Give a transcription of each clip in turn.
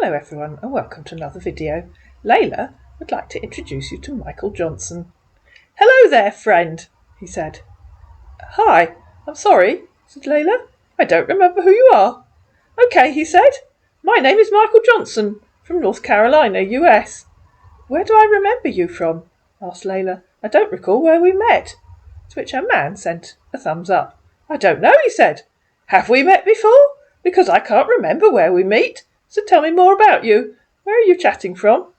Hello everyone and welcome to another video. Leyla would like to introduce you to Michael Johnson. Hello there, friend, he said. Hi, I'm sorry, said Leyla. I don't remember who you are. Okay, he said. My name is Michael Johnson from North Carolina, US. Where do I remember you from? Asked Leyla. I don't recall where we met. To which her man sent a thumbs up. I don't know, he said. Have we met before? Because I can't remember where we meet. So tell me more about you. Where are you chatting from?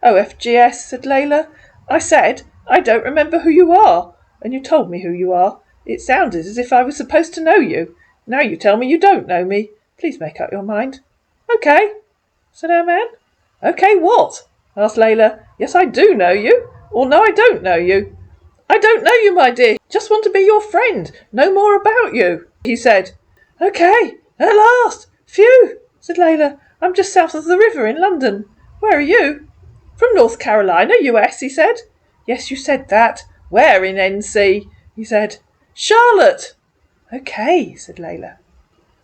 OFGS, said Leyla. I said, I don't remember who you are. And you told me who you are. It sounded as if I was supposed to know you. Now you tell me you don't know me. Please make up your mind. Okay, said our man. Okay, what? Asked Leyla. Yes, I do know you. Or no, I don't know you. I don't know you, my dear. Just want to be your friend. Know more about you, he said. Okay, at last. Phew, said Leyla. I'm just south of the river in London. Where are you? From North Carolina, US, he said. Yes, you said that. Where in NC? He said. Charlotte. Okay, said Leyla.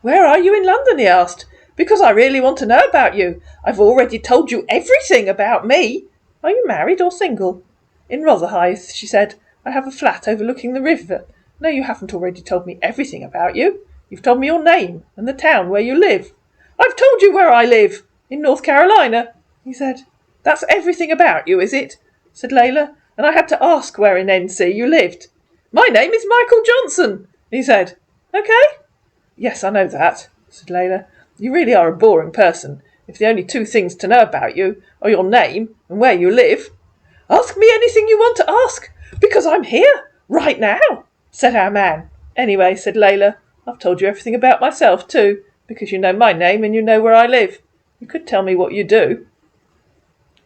Where are you in London, he asked. Because I really want to know about you. I've already told you everything about me. Are you married or single? In Rotherhithe, she said. I have a flat overlooking the river. No, you haven't already told me everything about you. You've told me your name and the town where you live. I've told you where I live, in North Carolina, he said. That's everything about you, is it? Said Leyla, and I had to ask where in NC you lived. My name is Michael Johnson, he said. Okay? Yes, I know that, said Leyla. You really are a boring person, if the only two things to know about you are your name and where you live. Ask me anything you want to ask, because I'm here, right now, said our man. Anyway, said Leyla, I've told you everything about myself too, because you know my name and you know where I live. You could tell me what you do.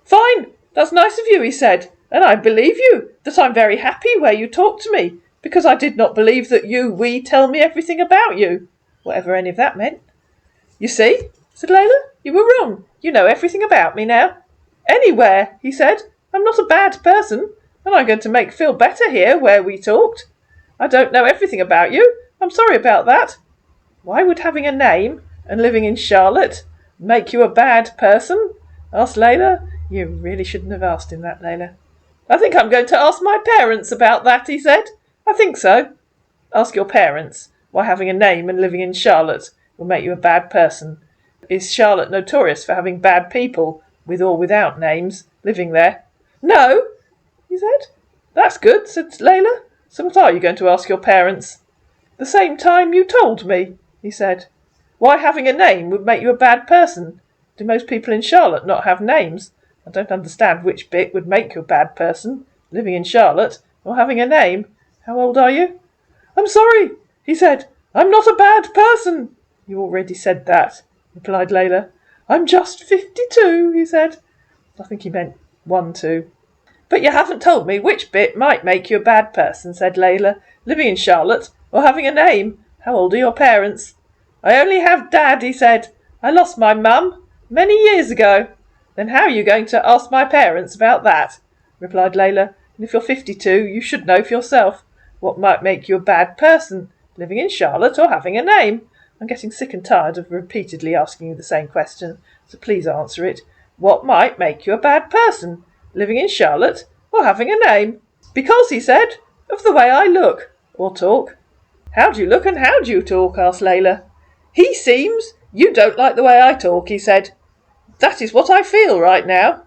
Fine, that's nice of you, he said, and I believe you, that I'm very happy where you talk to me, because I did not believe that we tell me everything about you, whatever any of that meant. You see, said Leyla, you were wrong. You know everything about me now. Anywhere, he said. I'm not a bad person, and I'm going to make feel better here where we talked. I don't know everything about you. I'm sorry about that. Why would having a name and living in Charlotte make you a bad person? Asked Leyla. You really shouldn't have asked him that, Leyla. I think I'm going to ask my parents about that, he said. I think so. Ask your parents why having a name and living in Charlotte will make you a bad person. Is Charlotte notorious for having bad people, with or without names, living there? No, he said. That's good, said Leyla. So what are you going to ask your parents? The same time you told me, he said. Why having a name would make you a bad person? Do most people in Charlotte not have names? I don't understand which bit would make you a bad person, living in Charlotte, or having a name. How old are you? I'm sorry, he said. I'm not a bad person. You already said that, replied Leyla. I'm just 52, he said. I think he meant 1-2. But you haven't told me which bit might make you a bad person, said Leyla. Living in Charlotte, or having a name. How old are your parents? I only have Dad, he said. I lost my mum many years ago. Then how are you going to ask my parents about that? Replied Leyla. And if you're 52, you should know for yourself what might make you a bad person, living in Charlotte or having a name. I'm getting sick and tired of repeatedly asking you the same question, so please answer it. What might make you a bad person, living in Charlotte or having a name? Because, he said, of the way I look or talk. How do you look and how do you talk? Asked Leyla. He seems you don't like the way I talk, he said. That is what I feel right now.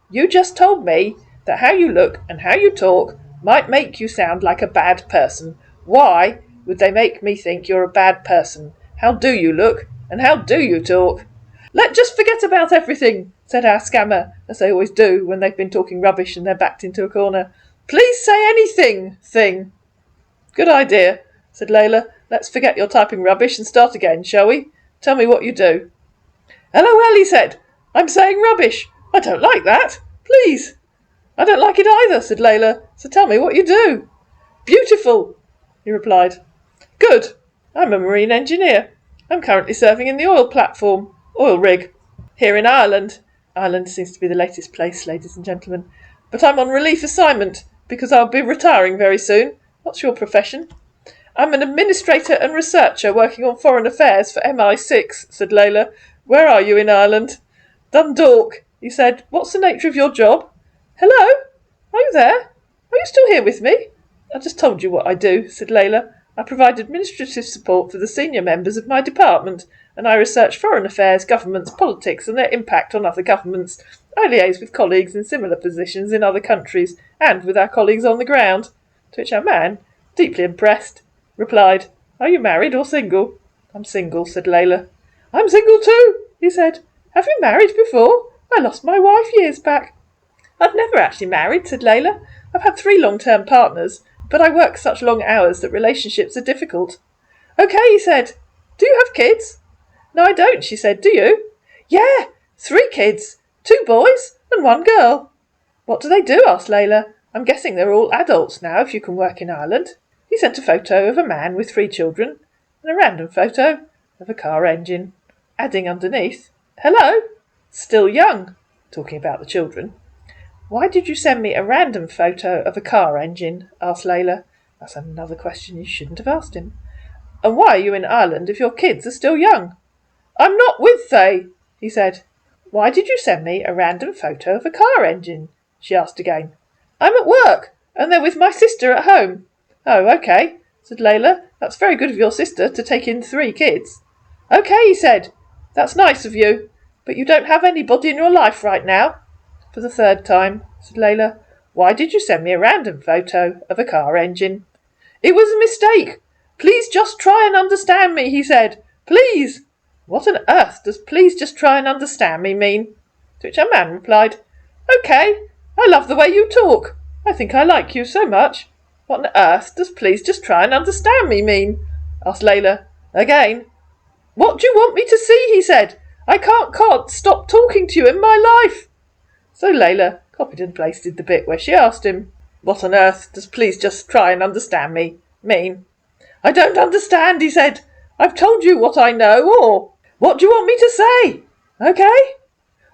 You just told me that how you look and how you talk might make you sound like a bad person. Why would they make me think you're a bad person? How do you look and how do you talk? Let's just forget about everything, said our scammer, as they always do when they've been talking rubbish and they're backed into a corner. Please say anything, thing. Good idea, said Leyla. Let's forget your typing rubbish and start again, shall we? Tell me what you do. LOL, he said. I'm saying rubbish. I don't like that. Please. I don't like it either, said Leyla. So tell me what you do. Beautiful, he replied. Good. I'm a marine engineer. I'm currently serving in the oil rig, here in Ireland. Ireland seems to be the latest place, ladies and gentlemen. But I'm on relief assignment, because I'll be retiring very soon. What's your profession? I'm an administrator and researcher working on foreign affairs for MI6, said Leyla. Where are you in Ireland? Dundalk, he said. What's the nature of your job? Hello? Are you there? Are you still here with me? I just told you what I do, said Leyla. I provide administrative support for the senior members of my department, and I research foreign affairs, governments, politics, and their impact on other governments. I liaise with colleagues in similar positions in other countries, and with our colleagues on the ground. To which our man, deeply impressed, replied, Are you married or single? I'm single, said Leyla. I'm single too, he said. Have you married before? I lost my wife years back. I've never actually married, said Leyla. I've had 3 long-term partners, but I work such long hours that relationships are difficult. Okay, he said. Do you have kids? No, I don't, she said. Do you? Yeah, 3 kids. 2 boys and 1 girl. What do they do? Asked Leyla. I'm guessing they're all adults now if you can work in Ireland. He sent a photo of a man with 3 children and a random photo of a car engine, adding underneath, Hello, still young, talking about the children. Why did you send me a random photo of a car engine? Asked Leyla. That's another question you shouldn't have asked him. And why are you in Ireland if your kids are still young? I'm not with they, he said. Why did you send me a random photo of a car engine? She asked again. I'm at work, and they're with my sister at home. Oh, okay, said Leyla. That's very good of your sister to take in 3 kids. Okay, he said. That's nice of you, but you don't have anybody in your life right now. For the 3rd time, said Leyla. Why did you send me a random photo of a car engine? It was a mistake. Please just try and understand me, he said. Please. What on earth does please just try and understand me mean? To which our man replied, Okay, I love the way you talk. I think I like you so much. What on earth does please just try and understand me mean? Asked Leyla. Again. What do you want me to see? He said. I can't stop talking to you in my life. So Leyla copied and pasted the bit where she asked him, What on earth does please just try and understand me mean? I don't understand, he said. I've told you what I know, or what do you want me to say? Okay?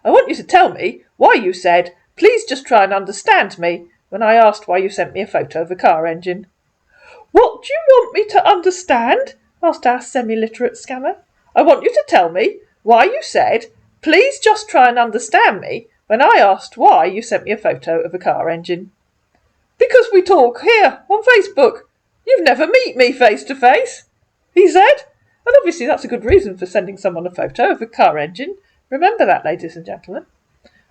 I want you to tell me why you said, Please just try and understand me, when I asked why you sent me a photo of a car engine. What do you want me to understand? Asked our semi-literate scammer. I want you to tell me why you said, Please just try and understand me, when I asked why you sent me a photo of a car engine. Because we talk here on Facebook. You've never met me face to face, he said. And obviously that's a good reason for sending someone a photo of a car engine. Remember that, ladies and gentlemen.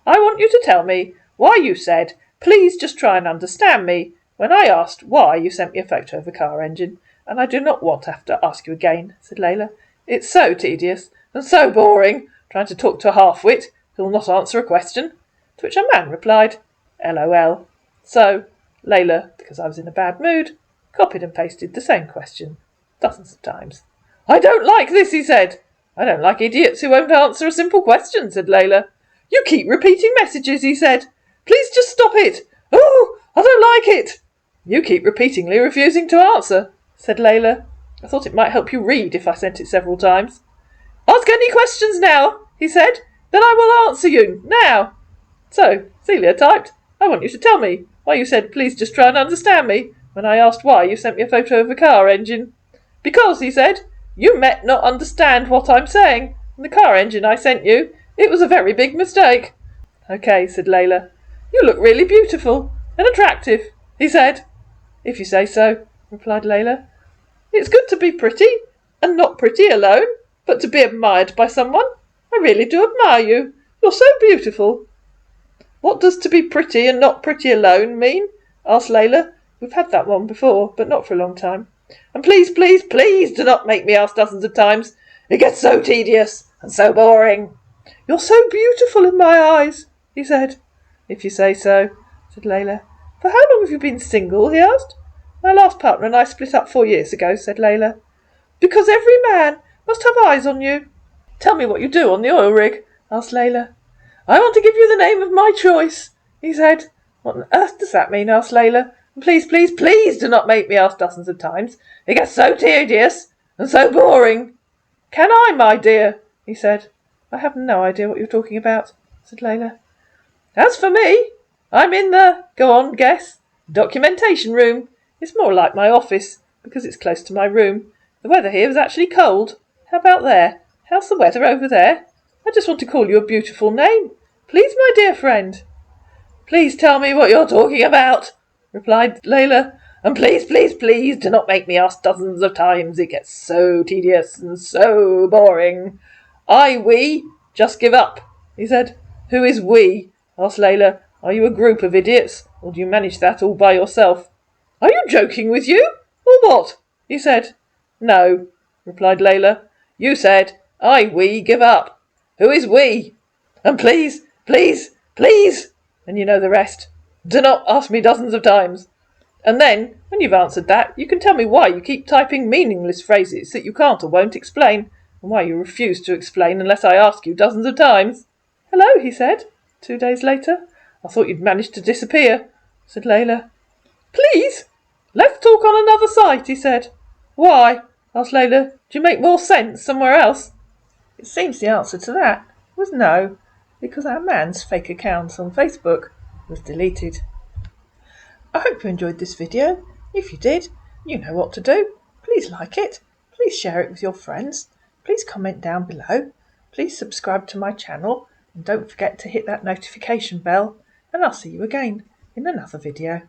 I want you to tell me why you said, Please just try and understand me, when I asked why you sent me a photo of a car engine. And I do not want to have to ask you again, said Leyla. It's so tedious and so boring, trying to talk to a half-wit who will not answer a question. To which a man replied, LOL. So, Leyla, because I was in a bad mood, copied and pasted the same question dozens of times. I don't like this, he said. I don't like idiots who won't answer a simple question, said Leyla. You keep repeating messages, he said. Please just stop it. Oh, I don't like it. You keep repeatedly refusing to answer, said Leyla. I thought it might help you read if I sent it several times. Ask any questions now, he said. Then I will answer you, now. So, Celia typed, I want you to tell me why you said, Please just try and understand me, when I asked why you sent me a photo of a car engine. Because, he said, you met not understand what I'm saying, and the car engine I sent you, it was a very big mistake. Okay, said Leyla. You look really beautiful and attractive, he said. If you say so, replied Leyla. It's good to be pretty, and not pretty alone, but to be admired by someone. I really do admire you. You're so beautiful. What does to be pretty and not pretty alone mean? Asked Leyla. We've had that one before, but not for a long time. And please, please, please do not make me ask dozens of times. It gets so tedious and so boring. You're so beautiful in my eyes, he said. If you say so, said Leyla. For how long have you been single? He asked. My last partner and I split up 4 years ago, said Leyla. Because every man must have eyes on you. Tell me what you do on the oil rig, asked Leyla. I want to give you the name of my choice, he said. What on earth does that mean? Asked Leyla. Please, please, please do not make me ask dozens of times. It gets so tedious and so boring. Can I, my dear? He said. I have no idea what you're talking about, said Leyla. As for me, I'm in the, go on, guess, documentation room. It's more like my office, because it's close to my room. The weather here is actually cold. How about there? How's the weather over there? I I just want to call you a beautiful name. Please, my dear friend." "Please tell me what you're talking about," replied Leyla. "And please, please, please do not make me ask dozens of times. It gets so tedious and so boring." "We just give up," he said. "Who is we?" asked Leyla. "Are you a group of idiots, or do you manage that all by yourself?" "Are you joking with you, or what?" he said. "No," replied Leyla. "You said, we give up. Who is we? And please, please, please, and you know the rest. Do not ask me dozens of times. And then, when you've answered that, you can tell me why you keep typing meaningless phrases that you can't or won't explain, and why you refuse to explain unless I ask you dozens of times." "Hello," he said, 2 days later. "I thought you'd managed to disappear," said Leyla. "Please, let's talk on another site," he said. "Why?" asked Leyla. "Do you make more sense somewhere else?" It seems the answer to that was no, because our man's fake account on Facebook was deleted. I hope you enjoyed this video. If you did, you know what to do. Please like it. Please share it with your friends. Please comment down below. Please subscribe to my channel. And don't forget to hit that notification bell. And I'll see you again in another video.